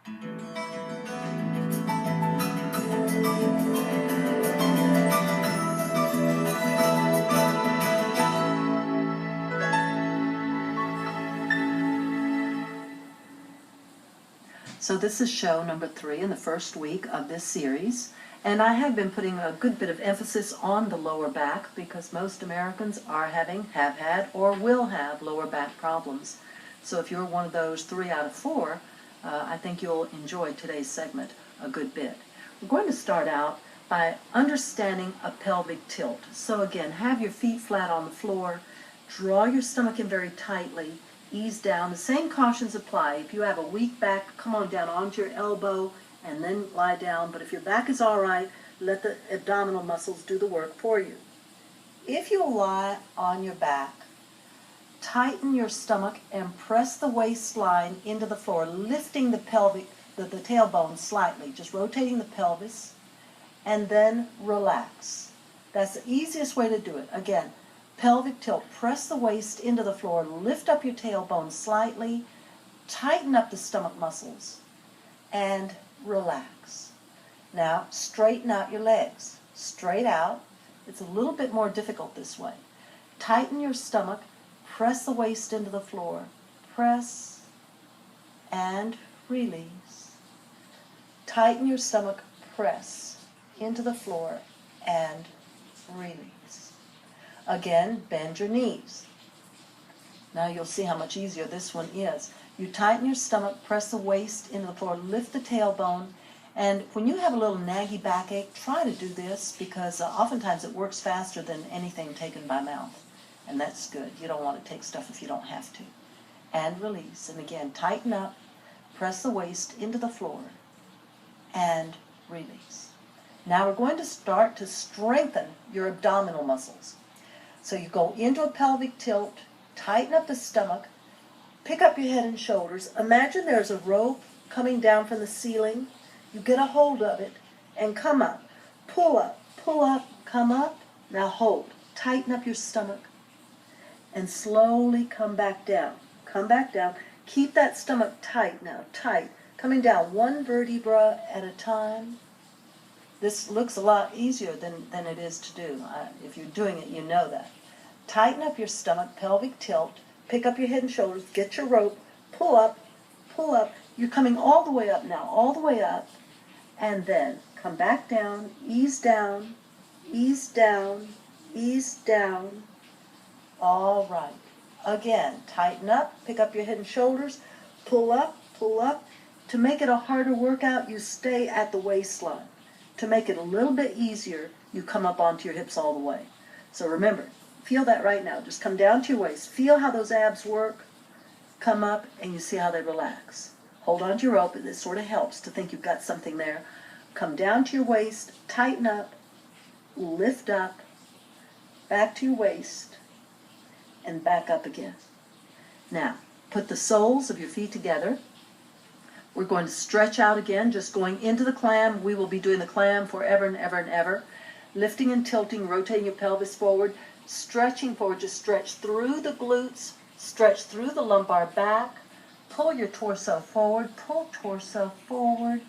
So this is show number 3 in the first week of this series, and I have been putting a good bit of emphasis on the lower back because most Americans have had, or will have lower back problems. So if you're one of those 3 out of 4, I think you'll enjoy today's segment a good bit. We're going to start out by understanding a pelvic tilt. So again, have your feet flat on the floor, draw your stomach in very tightly, ease down. The same cautions apply. If you have a weak back, come on down onto your elbow and then lie down. But if your back is all right, let the abdominal muscles do the work for you. If you lie on your back, tighten your stomach and press the waistline into the floor, lifting the tailbone slightly, just rotating the pelvis, and then relax. That's the easiest way to do it. Again, pelvic tilt, press the waist into the floor, lift up your tailbone slightly, tighten up the stomach muscles, and relax. Now, straighten out your legs. Straight out. It's a little bit more difficult this way. Tighten your stomach, press the waist into the floor, press, and release. Tighten your stomach, press into the floor, and release. Again, bend your knees. Now you'll see how much easier this one is. You tighten your stomach, press the waist into the floor, lift the tailbone, and when you have a little naggy backache, try to do this because oftentimes it works faster than anything taken by mouth. And that's good. You don't want to take stuff if you don't have to. And release. And again, tighten up, press the waist into the floor, and release. Now we're going to start to strengthen your abdominal muscles. So you go into a pelvic tilt, tighten up the stomach, pick up your head and shoulders. Imagine there's a rope coming down from the ceiling. You get a hold of it and come up. Pull up, come up. Now hold. Tighten up your stomach and slowly come back down. Come back down. Keep that stomach tight now, tight. Coming down one vertebra at a time. This looks a lot easier than it is to do. If you're doing it, you know that. Tighten up your stomach, pelvic tilt, pick up your head and shoulders, get your rope, pull up, pull up. You're coming all the way up now, all the way up, and then come back down, ease down, ease down, ease down. All right. Again, tighten up, pick up your head and shoulders, pull up, pull up. To make it a harder workout, you stay at the waistline. To make it a little bit easier, you come up onto your hips all the way. So remember, feel that right now. Just come down to your waist. Feel how those abs work. Come up and you see how they relax. Hold on to your rope. This sort of helps to think you've got something there. Come down to your waist, tighten up, lift up, back to your waist, and back up again. Now, put the soles of your feet together. We're going to stretch out again, just going into the clam. We will be doing the clam forever and ever and ever. Lifting and tilting, rotating your pelvis forward, stretching forward. Just stretch through the glutes, stretch through the lumbar back. Pull your torso forward, pull torso forward.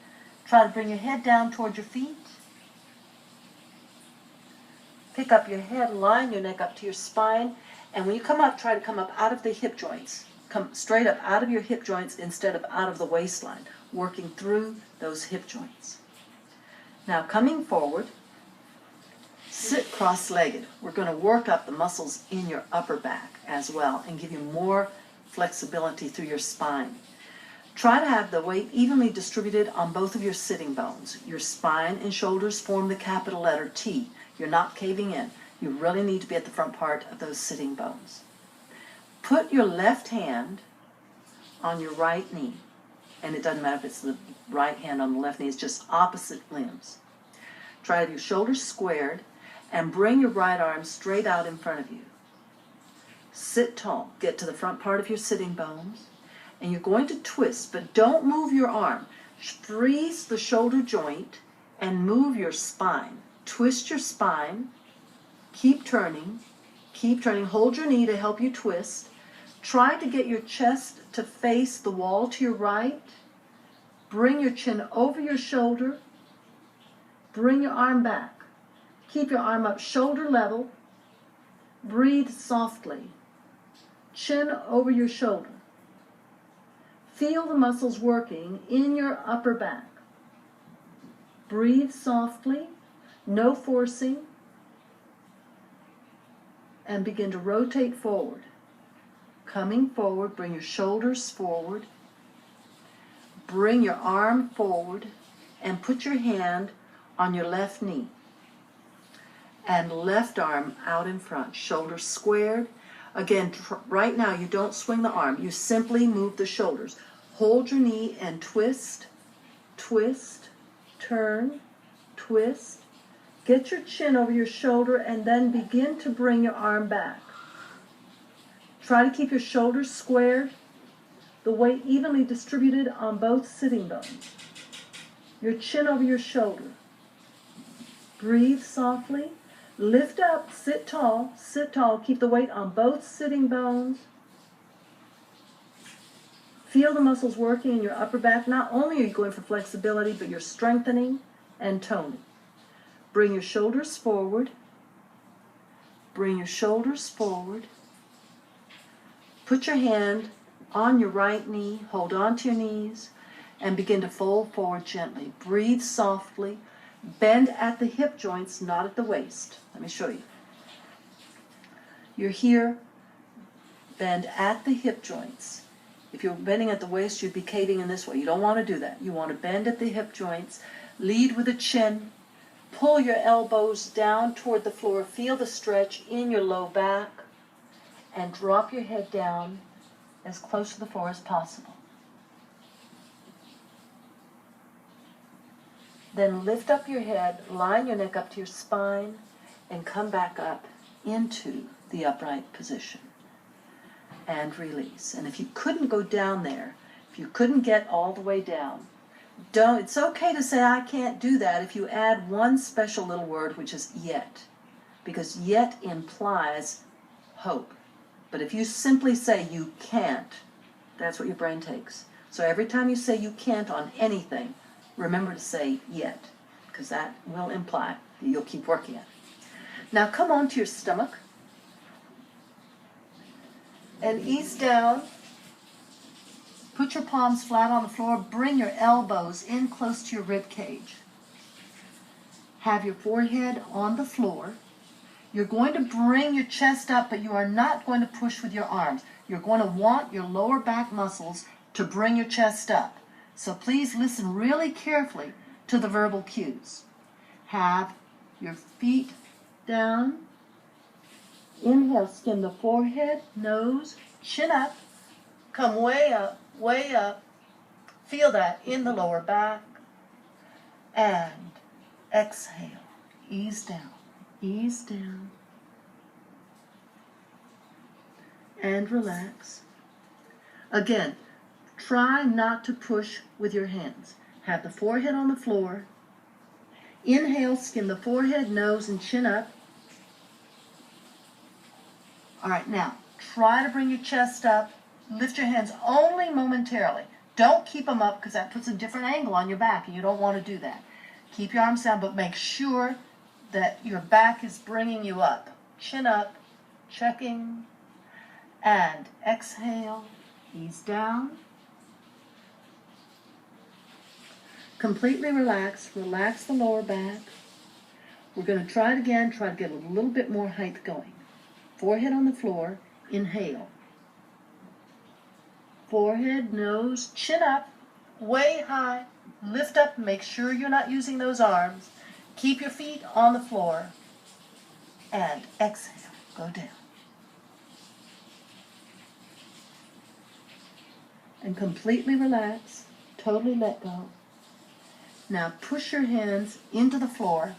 Try to bring your head down toward your feet. Pick up your head, line your neck up to your spine. And when you come up, try to come up out of the hip joints. Come straight up out of your hip joints instead of out of the waistline, working through those hip joints. Now coming forward, sit cross-legged. We're going to work up the muscles in your upper back as well and give you more flexibility through your spine. Try to have the weight evenly distributed on both of your sitting bones. Your spine and shoulders form the capital letter T. You're not caving in. You really need to be at the front part of those sitting bones. Put your left hand on your right knee, and it doesn't matter if it's the right hand on the left knee, it's just opposite limbs. Try to have your shoulders squared and bring your right arm straight out in front of you. Sit tall, get to the front part of your sitting bones, and you're going to twist, but don't move your arm. Freeze the shoulder joint and move your spine. Twist your spine, keep turning, hold your knee to help you twist. Try to get your chest to face the wall to your right. Bring your chin over your shoulder. Bring your arm back. Keep your arm up shoulder level. Breathe softly. Chin over your shoulder. Feel the muscles working in your upper back. Breathe softly, no forcing, and begin to rotate forward. Coming forward, bring your shoulders forward. Bring your arm forward and put your hand on your left knee. And left arm out in front, shoulders squared. Again, right now you don't swing the arm, you simply move the shoulders. Hold your knee and twist, twist, turn, twist. Get your chin over your shoulder and then begin to bring your arm back. Try to keep your shoulders squared, the weight evenly distributed on both sitting bones. Your chin over your shoulder. Breathe softly. Lift up, sit tall, keep the weight on both sitting bones. Feel the muscles working in your upper back. Not only are you going for flexibility, but you're strengthening and toning. Bring your shoulders forward. Bring your shoulders forward. Put your hand on your right knee, hold on to your knees, and begin to fold forward gently. Breathe softly. Bend at the hip joints, not at the waist. Let me show you. You're here, bend at the hip joints. If you're bending at the waist, you'd be caving in this way. You don't want to do that. You want to bend at the hip joints. Lead with the chin. Pull your elbows down toward the floor. Feel the stretch in your low back. And drop your head down as close to the floor as possible. Then lift up your head, line your neck up to your spine, and come back up into the upright position. And release. And if you couldn't go down there, if you couldn't get all the way down, it's okay to say, I can't do that, if you add one special little word, which is yet. Because yet implies hope. But if you simply say you can't, that's what your brain takes. So every time you say you can't on anything, remember to say yet, because that will imply that you'll keep working it. Now come on to your stomach and ease down. Put your palms flat on the floor. Bring your elbows in close to your rib cage. Have your forehead on the floor. You're going to bring your chest up, but you are not going to push with your arms. You're going to want your lower back muscles to bring your chest up. So please listen really carefully to the verbal cues. Have your feet down. Inhale, skim the forehead, nose, chin up. Come way up, way up. Feel that in the lower back. And exhale. Ease down. Ease down. And relax. Again, try not to push with your hands. Have the forehead on the floor. Inhale, skim the forehead, nose, and chin up. All right, now, try to bring your chest up. Lift your hands only momentarily. Don't keep them up because that puts a different angle on your back, and you don't want to do that. Keep your arms down, but make sure that your back is bringing you up. Chin up, checking, and exhale, ease down. Completely relax. Relax the lower back. We're going to try it again. Try to get a little bit more height going. Forehead on the floor. Inhale. Forehead, nose, chin up, way high. Lift up. Make sure you're not using those arms. Keep your feet on the floor. And exhale. Go down. And completely relax. Totally let go. Now push your hands into the floor,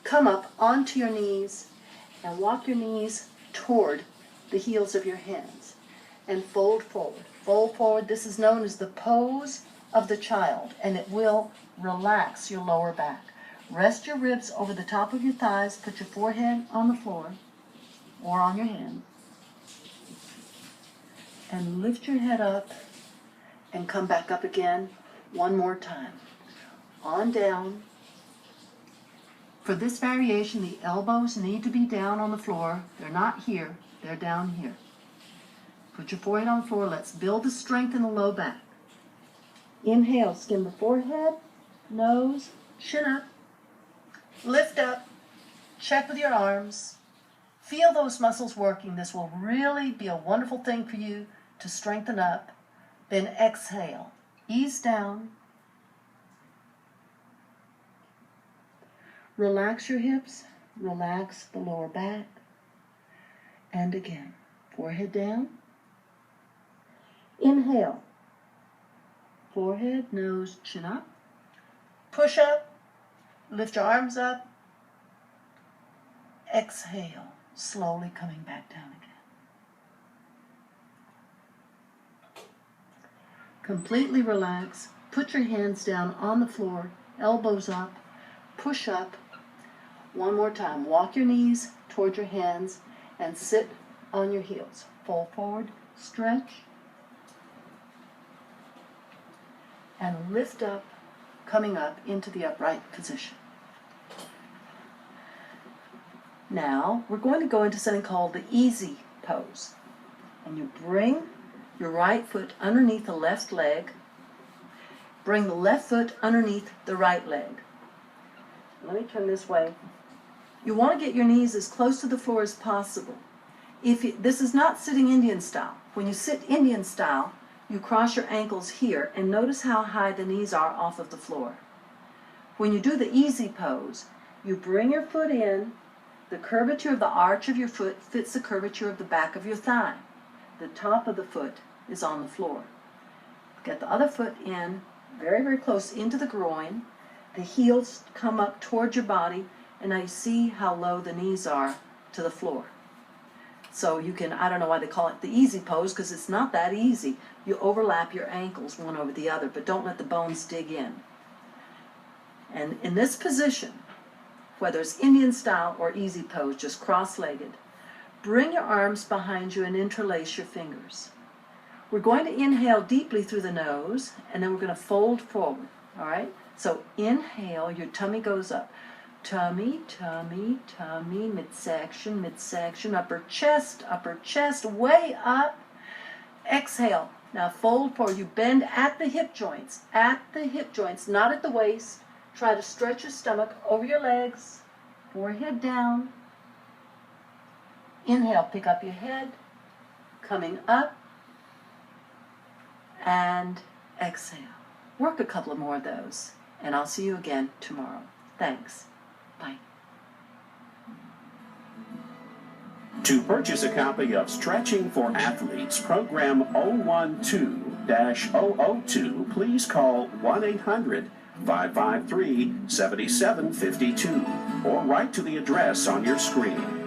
come up onto your knees, and walk your knees toward the heels of your hands, and fold forward. Fold forward. This is known as the pose of the child, and it will relax your lower back. Rest your ribs over the top of your thighs. Put your forehead on the floor or on your hand, and lift your head up and come back up again. One more time. On down. For this variation, the elbows need to be down on the floor. They're not here, they're down here. Put your forehead on the floor. Let's build the strength in the low back. Inhale, skim the forehead, nose, chin up, lift up, check with your arms. Feel those muscles working. This will really be a wonderful thing for you to strengthen up. Then exhale, ease down. Relax your hips, relax the lower back. And again, forehead down. Inhale, forehead, nose, chin up. Push up, lift your arms up. Exhale, slowly coming back down again. Completely relax. Put your hands down on the floor, elbows up, push up. One more time. Walk your knees toward your hands and sit on your heels. Fold forward, stretch, and lift up, coming up into the upright position. Now, we're going to go into something called the easy pose. And you bring your right foot underneath the left leg. Bring the left foot underneath the right leg. Let me turn this way. You want to get your knees as close to the floor as possible. This is not sitting Indian style. When you sit Indian style, you cross your ankles here, and notice how high the knees are off of the floor. When you do the easy pose, you bring your foot in. The curvature of the arch of your foot fits the curvature of the back of your thigh. The top of the foot is on the floor. Get the other foot in, very, very close into the groin. The heels come up towards your body, and now you see how low the knees are to the floor. So you can, I don't know why they call it the easy pose, because it's not that easy. You overlap your ankles one over the other, but don't let the bones dig in. And in this position, whether it's Indian style or easy pose, just cross-legged, bring your arms behind you and interlace your fingers. We're going to inhale deeply through the nose, and then we're going to fold forward, all right? So inhale, your tummy goes up. Tummy, tummy, tummy, midsection, midsection, upper chest, way up. Exhale. Now fold forward. You bend at the hip joints, not at the waist. Try to stretch your stomach over your legs, forehead down. Inhale, pick up your head, coming up, and exhale. Work a couple of more of those, and I'll see you again tomorrow. Thanks. Bye. To purchase a copy of Stretching for Athletes, program 012-002, please call 1-800-553-7752 or write to the address on your screen.